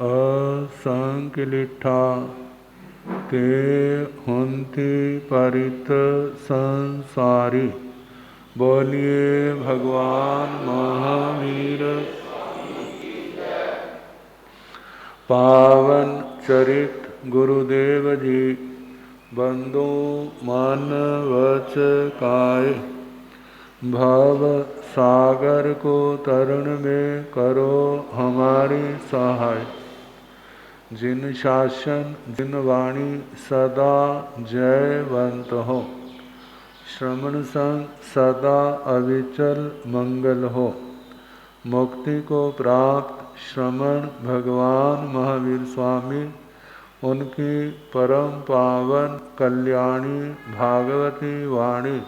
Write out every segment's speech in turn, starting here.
असंकलिठा के हुंति परित संसारी। बोलिए भगवान महावीर पावन चरित गुरुदेव जी। बंदो मान वच काय, भव सागर को तरण में करो हमारी सहाय। जिन शासन जिन वाणी सदा जयवंत हो, श्रवण संग सदा अविचल मंगल हो। मुक्ति को प्राप्त श्रमण भगवान महावीर स्वामी, उनकी परम पावन कल्याणी भागवती वाणी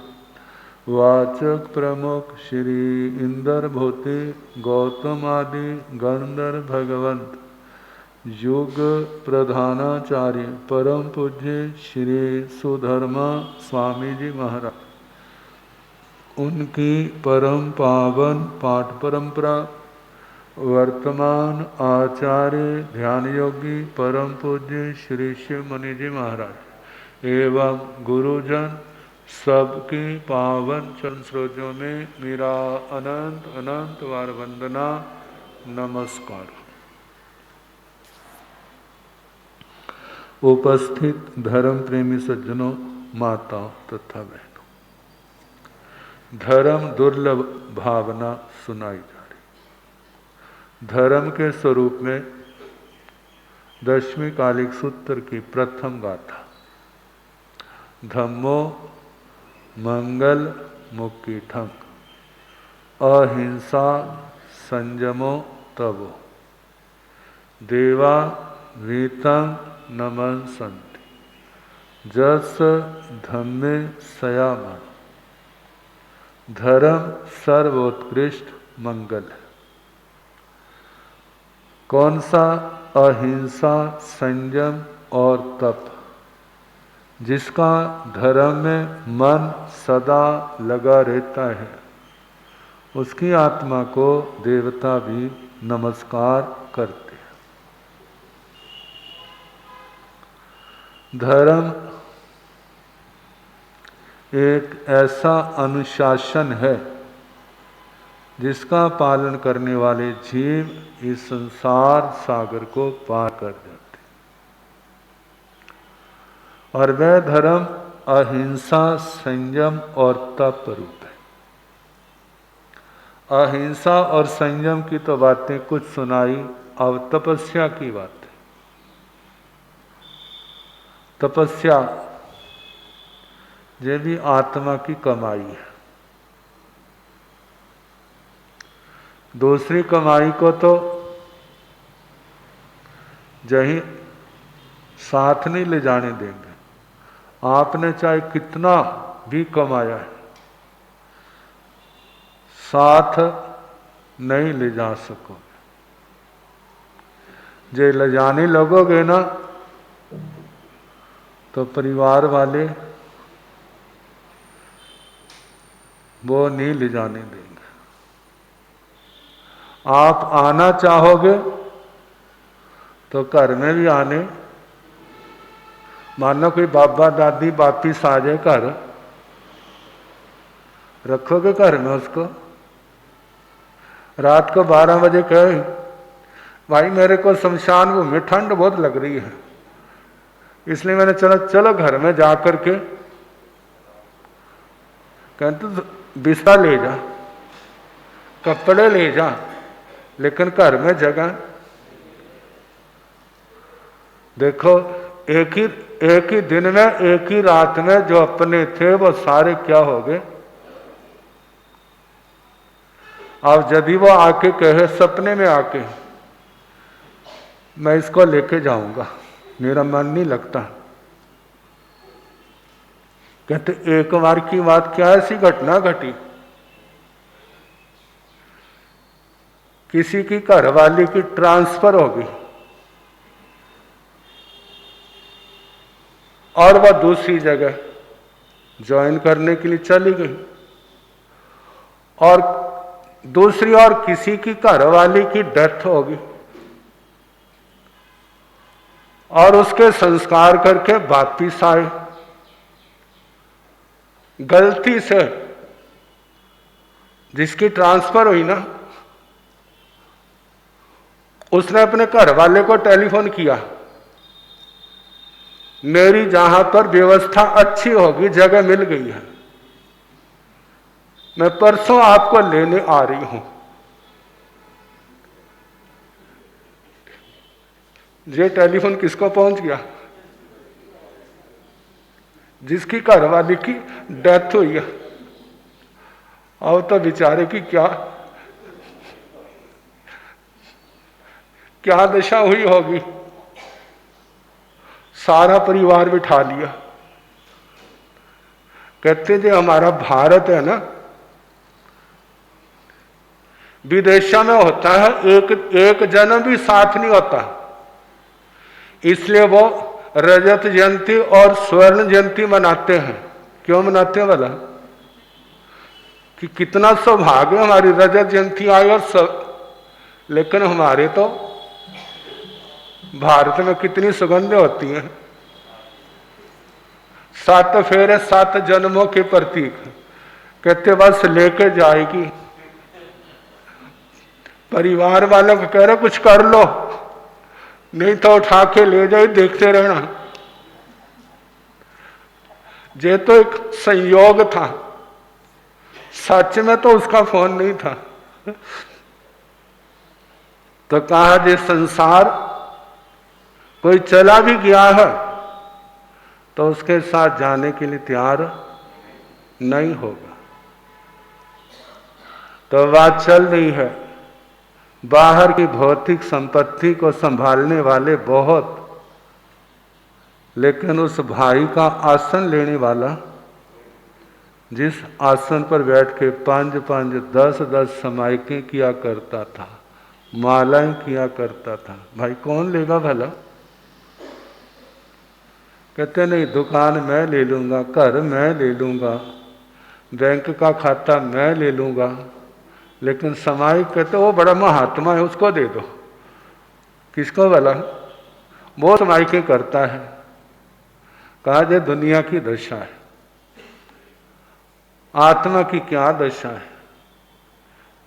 वाचक प्रमुख श्री इंद्र भूति गौतम आदि गंधर्व भगवंत, युग प्रधानाचार्य परम पूज्य श्री सुधर्मा स्वामी जी महाराज, उनकी परम पावन पाठ परंपरा, वर्तमान आचार्य ध्यान योगी परम पूज्य श्री शिव मुनि जी महाराज एवं गुरुजन सबकी पावन चरण सरोजों में मेरा अनंत अनंत बार वंदना नमस्कार। उपस्थित धर्म प्रेमी सज्जनों, माताओं तथा बहनों, धर्म दुर्लभ भावना सुनाई जा रही। धर्म के स्वरूप में दशवीं कालिक सूत्र की प्रथम गाथा, धम्मो मंगल मुक्कीठं अहिंसा संयमो तवो देवा वीतं नमस्सन्ति जस धम्मे सयामन। धर्म सर्वोत्कृष्ट मंगल है। कौन सा? अहिंसा, संयम और तप। जिसका धर्म में मन सदा लगा रहता है, उसकी आत्मा को देवता भी नमस्कार करते हैं। धर्म एक ऐसा अनुशासन है जिसका पालन करने वाले जीव इस संसार सागर को पार कर जाते। और वह धर्म अहिंसा, संयम और तप रूप है। अहिंसा और संयम की तो बातें कुछ सुनाई, अब तपस्या की बात है। तपस्या ये भी आत्मा की कमाई है। दूसरी कमाई को तो यही साथ नहीं ले जाने देंगे। आपने चाहे कितना भी कमाया है, साथ नहीं ले जा सकोगे। जे ले जाने लगोगे ना, तो परिवार वाले वो नहीं ले जाने देंगे। आप आना चाहोगे तो घर में भी आने, मानो कोई बाबा दादी वापिस आ जाए घर, रखोगे घर में उसको? रात को 12 बजे कहे, भाई मेरे को शमशान भूमि ठंड बहुत लग रही है, इसलिए मैंने चलो घर में जा करके, कहते बिस्तर ले जा, कपड़े ले जा, लेकिन घर में जगह। देखो एक ही दिन में, एक ही रात में जो अपने थे वो सारे क्या हो गए। अब यदि वो आके कहे सपने में आके, मैं इसको लेके जाऊंगा, मेरा मन नहीं लगता, कहते एक बार की बात क्या ऐसी घटना घटी, किसी की घरवाली की ट्रांसफर हो गई और वह दूसरी जगह ज्वाइन करने के लिए चली गई, और दूसरी और किसी की घरवाली की डेथ हो गई। और उसके संस्कार करके वापिस आए। गलती से जिसकी ट्रांसफर हुई ना, उसने अपने घर वाले को टेलीफोन किया, मेरी जहां पर व्यवस्था अच्छी होगी, जगह मिल गई है, मैं परसों आपको लेने आ रही हूं। ये टेलीफोन किसको पहुंच गया? जिसकी घरवाली की डेथ हुई है। और तो बेचारे की क्या क्या दशा हुई होगी। सारा परिवार बिठा लिया। कहते जो हमारा भारत है ना, विदेशों में होता है एक जन्म भी साथ नहीं होता, इसलिए वो रजत जयंती और स्वर्ण जयंती मनाते हैं। क्यों मनाते हैं भला? कि कितना सौभाग्य हमारी रजत जयंती आई और सब। लेकिन हमारे तो भारत में कितनी सुगंधें होती हैं। 7 फेरे 7 जन्मों के प्रतीक। कहते बस लेके जाएगी। परिवार वालों को कह रहे कुछ कर लो, नहीं तो उठा के ले जाए, देखते रहना। ये तो एक संयोग था, सच में तो उसका फोन नहीं था। तो कहा ये संसार कोई चला भी गया है तो उसके साथ जाने के लिए तैयार नहीं होगा। तो बात चल रही है, बाहर की भौतिक संपत्ति को संभालने वाले बहुत, लेकिन उस भाई का आसन लेने वाला, जिस आसन पर बैठ के 5-5, 10-10 समायकें किया करता था, मालाएं किया करता था, भाई कौन लेगा भला? कहते नहीं, दुकान मैं ले लूंगा, घर मैं ले लूंगा, बैंक का खाता मैं ले लूंगा, लेकिन समायिक कहते वो बड़ा महात्मा है, उसको दे दो। किसको भला? वो समायिकें करता है। कहा जे दुनिया की दशा है, आत्मा की क्या दशा है?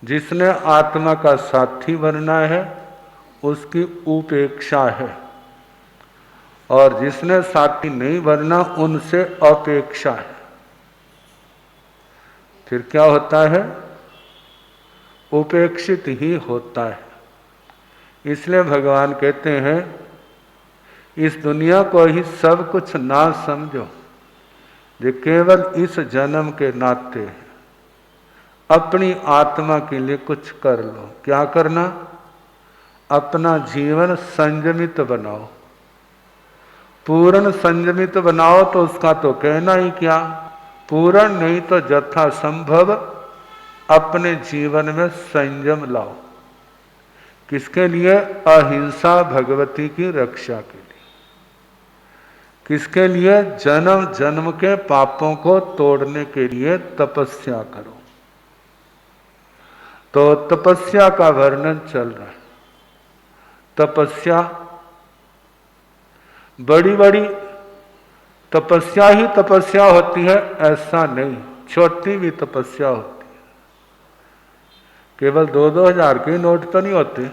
जिसने आत्मा का साथी बनना है उसकी उपेक्षा है, और जिसने साथी नहीं बनना उनसे अपेक्षा है। फिर क्या होता है? उपेक्षित ही होता है। इसलिए भगवान कहते हैं इस दुनिया को ही सब कुछ ना समझो, जो केवल इस जन्म के नाते अपनी आत्मा के लिए कुछ कर लो। क्या करना? अपना जीवन संयमित बनाओ। पूर्ण संयमित बनाओ तो उसका तो कहना ही क्या, पूर्ण नहीं तो यथा संभव अपने जीवन में संयम लाओ। किसके लिए? अहिंसा भगवती की रक्षा के लिए। किसके लिए? जन्म जन्म के पापों को तोड़ने के लिए तपस्या करो। तो तपस्या का वर्णन चल रहा है। तपस्या बड़ी बड़ी तपस्या ही तपस्या होती है ऐसा नहीं, छोटी भी तपस्या होती है। केवल 2-2 हजार के नोट तो नहीं होते,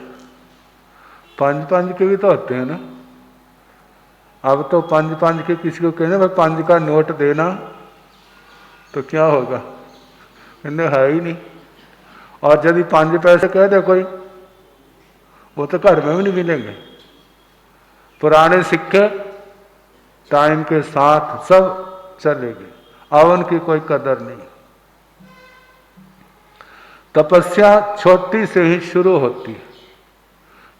5-5 के भी तो होते हैं ना। अब तो 5-5 के किसी को कहने भाई 5 का नोट देना, तो क्या होगा? कहने है ही नहीं। और यदि 5 पैसे कह दे कोई, वो तो घर में भी नहीं मिलेंगे। पुराने सिक्के टाइम के साथ सब चले गए, अब उनकी कोई कदर नहीं। तपस्या छोटी से ही शुरू होती है।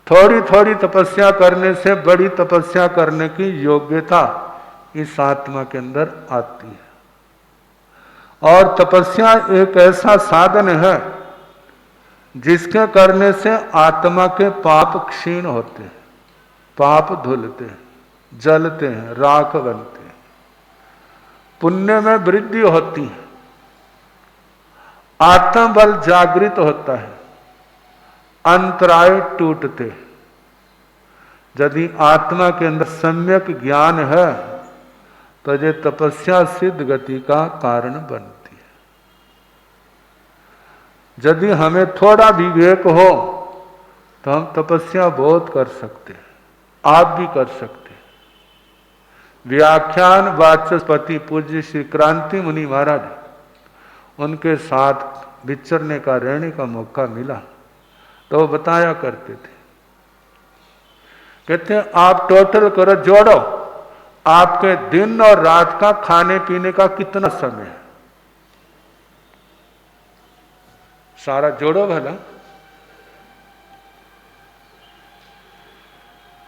थोड़ी थोड़ी तपस्या करने से बड़ी तपस्या करने की योग्यता इस आत्मा के अंदर आती है। और तपस्या एक ऐसा साधन है जिसके करने से आत्मा के पाप क्षीण होते हैं, पाप धुलते हैं, जलते हैं, राख बनते हैं, पुण्य में वृद्धि होती है, आत्मबल जागृत होता है, अंतराय टूटते। यदि आत्मा के अंदर सम्यक ज्ञान है तो ये तपस्या सिद्ध गति का कारण बनती है। यदि हमें थोड़ा विवेक हो तो हम तपस्या बहुत कर सकते हैं, आप भी कर सकते हैं। व्याख्यान वाचस्पति पूज्य श्री क्रांति मुनि महाराज, उनके साथ विचरने का, रहने का मौका मिला तो वो बताया करते थे, कहते हैं आप टोटल करो, जोड़ो आपके दिन और रात का खाने पीने का कितना समय है, सारा जोड़ो भला।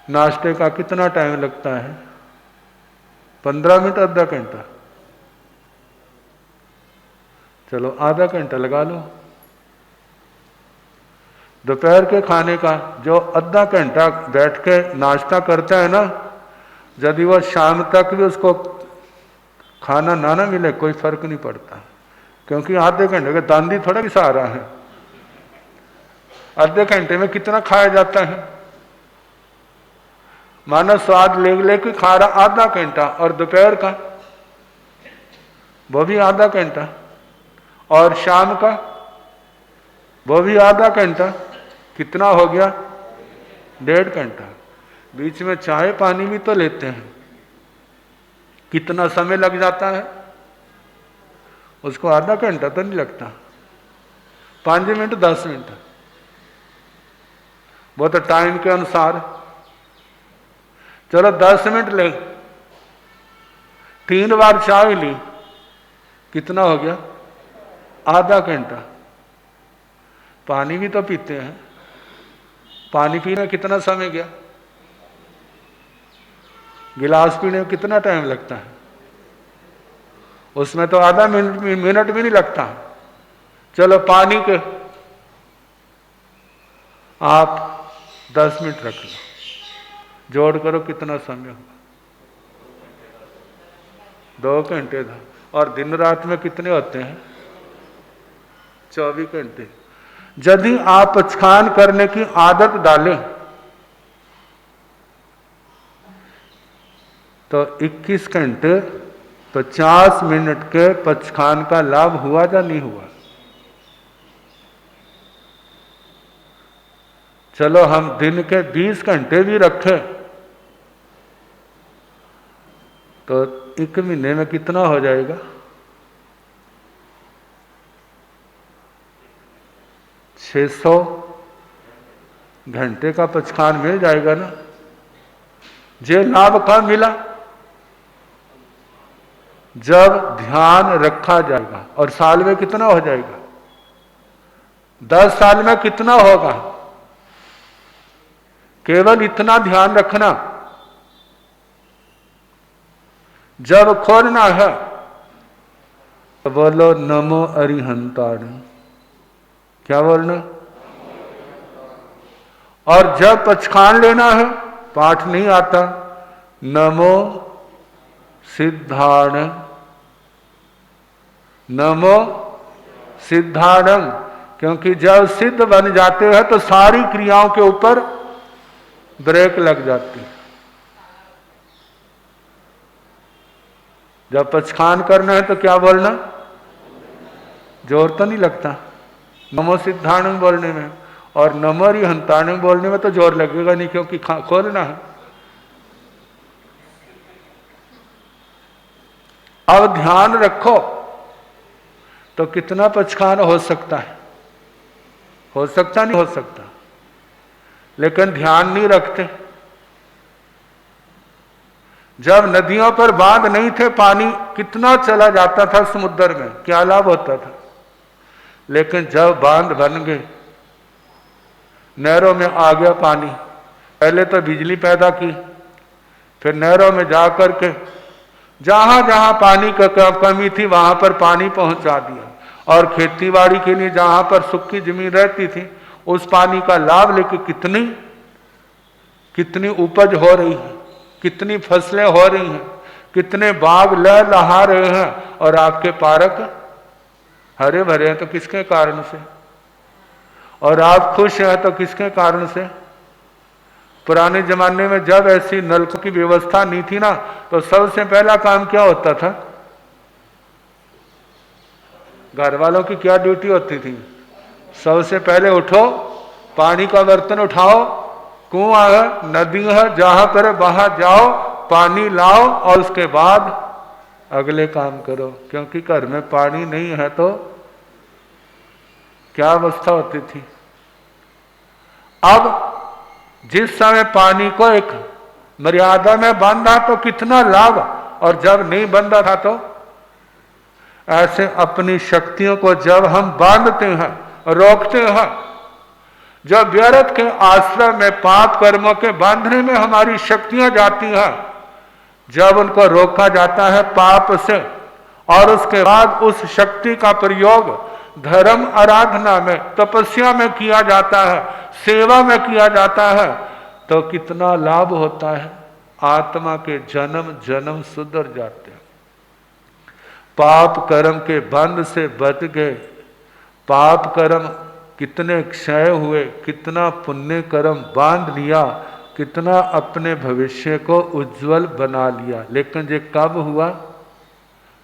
नाश्ते का कितना टाइम लगता है? 15 मिनट, आधा घंटा, चलो आधा घंटा लगा लो। दोपहर के खाने का जो आधा घंटा बैठ के नाश्ता करता है ना, यदि वो शाम तक भी उसको खाना ना मिले कोई फर्क नहीं पड़ता, क्योंकि आधे घंटे का दांडी थोड़ा भी सहारा है। आधे घंटे में कितना खाया जाता है? मानो स्वाद ले के खा रहा आधा घंटा, और दोपहर का वो भी आधा घंटा, और शाम का वो भी आधा घंटा, कितना हो गया? 1.5 घंटा। बीच में चाय पानी भी तो लेते हैं, कितना समय लग जाता है? उसको आधा घंटा तो नहीं लगता, 5 मिनट 10 मिनट, वो तो टाइम के अनुसार। चलो 10 मिनट ले, 3 बार चाय ली, कितना हो गया? आधा घंटा। पानी भी तो पीते हैं, पानी पीने में कितना समय गया? गिलास पीने में कितना टाइम लगता है? उसमें तो आधा मिनट भी नहीं लगता। चलो पानी के आप 10 मिनट रख लो, जोड़ करो कितना समय होगा? 2 घंटे था। और दिन रात में कितने होते हैं? 24 घंटे। यदि आप पचखान करने की आदत डालें तो 21 घंटे 50 मिनट के पचखान का लाभ हुआ या नहीं हुआ? चलो हम दिन के 20 घंटे भी रखें तो 1 महीने में कितना हो जाएगा? 600 घंटे का पचखान मिल जाएगा ना। जे लाभ कब मिला? जब ध्यान रखा जाएगा। और साल में कितना हो जाएगा? 10 साल में कितना होगा? केवल इतना ध्यान रखना, जब खोलना है तो बोलो नमो अरिहंताण। क्या बोलना? और जब पचखान लेना है, पाठ नहीं आता, नमो सिद्धाण, नमो सिद्धाणम। क्योंकि जब सिद्ध बन जाते हैं तो सारी क्रियाओं के ऊपर ब्रेक लग जाती है। जब पचखान करना है तो क्या बोलना? जोर तो नहीं लगता नमो सिद्धाणम बोलने में, और नमो अरिहंताणम बोलने में तो जोर लगेगा नहीं, क्योंकि खोलना है। अब ध्यान रखो तो कितना पचखान हो सकता है? हो सकता नहीं हो सकता? लेकिन ध्यान नहीं रखते। जब नदियों पर बांध नहीं थे, पानी कितना चला जाता था समुद्र में, क्या लाभ होता था? लेकिन जब बांध बन गए, नहरों में आ गया पानी, पहले तो बिजली पैदा की, फिर नहरों में जाकर के जहां जहां पानी की कमी थी वहां पर पानी पहुंचा दिया, और खेतीबाड़ी के लिए जहां पर सूखी जमीन रहती थी उस पानी का लाभ लेके कितनी उपज हो रही है, कितनी फसलें हो रही हैं, कितने बाग लहलहा रहे हैं, और आपके पार्क हरे भरे हैं तो किसके कारण से? और आप खुश हैं तो किसके कारण से? पुराने जमाने में जब ऐसी नलकों की व्यवस्था नहीं थी ना, तो सबसे पहला काम क्या होता था? घर वालों की क्या ड्यूटी होती थी? सबसे पहले उठो, पानी का बर्तन उठाओ, कुआं है, नदी है, जहां पर वहां जाओ, पानी लाओ और उसके बाद अगले काम करो। क्योंकि घर में पानी नहीं है तो क्या अवस्था होती थी। अब जिस समय पानी को एक मर्यादा में बांधा तो कितना लाभ, और जब नहीं बांधा था तो ऐसे अपनी शक्तियों को जब हम बांधते हैं, रोकते हैं, जब व्यर्थ के आश्रम में पाप कर्मों के बांधने में हमारी शक्तियां जाती हैं, जब उनको रोका जाता है पाप से, और उसके बाद उस शक्ति का प्रयोग धर्म आराधना में, तपस्या में किया जाता है, सेवा में किया जाता है, तो कितना लाभ होता है। आत्मा के जन्म जन्म सुधर जाते हैं। पाप कर्म के बंध से बच गए। पाप कर्म कितने क्षय हुए, कितना पुण्य कर्म बांध लिया, कितना अपने भविष्य को उज्जवल बना लिया। लेकिन ये कब हुआ?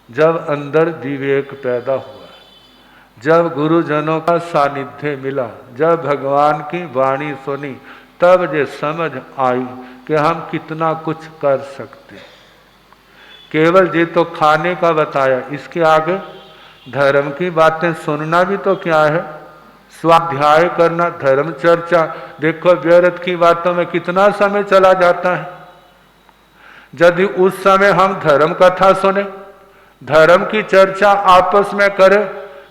जब अंदर विवेक पैदा हुआ, जब गुरुजनों का सानिध्य मिला, जब भगवान की वाणी सुनी, तब ये समझ आई कि हम कितना कुछ कर सकते। केवल ये तो खाने का बताया, इसके आगे धर्म की बातें सुनना भी तो क्या है? स्वाध्याय करना, धर्म चर्चा। देखो व्यर्थ की बातों में कितना समय चला जाता है। यदि उस समय हम धर्म कथा सुने, धर्म की चर्चा आपस में करें,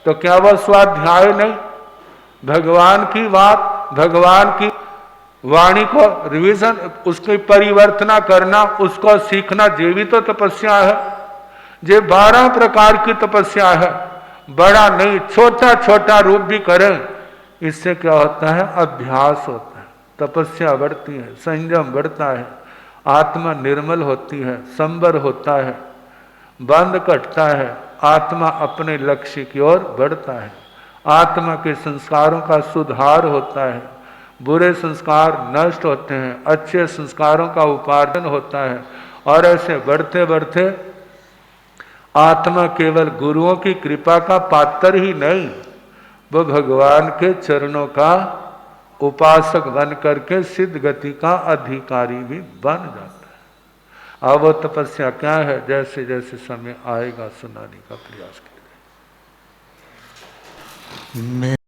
तो क्या वह स्वाध्याय नहीं? भगवान की बात, भगवान की वाणी को रिवीजन, उसकी परिवर्तना करना, उसको सीखना, ये भी तो तपस्या है। ये 12 प्रकार की तपस्या है। बड़ा नहीं, छोटा छोटा रूप भी करें, इससे क्या होता है? अभ्यास होता है, तपस्या बढ़ती है, संयम बढ़ता है, आत्मा निर्मल होती है, संबर होता है, बंध कटता है, आत्मा अपने लक्ष्य की ओर बढ़ता है, आत्मा के संस्कारों का सुधार होता है, बुरे संस्कार नष्ट होते हैं, अच्छे संस्कारों का उपार्जन होता है। और ऐसे बढ़ते बढ़ते आत्मा केवल गुरुओं की कृपा का पात्र ही नहीं, वह भगवान के चरणों का उपासक बन करके सिद्ध गति का अधिकारी भी बन जाता है। अब वो तपस्या क्या है? जैसे जैसे समय आएगा सुनाने का प्रयास करें।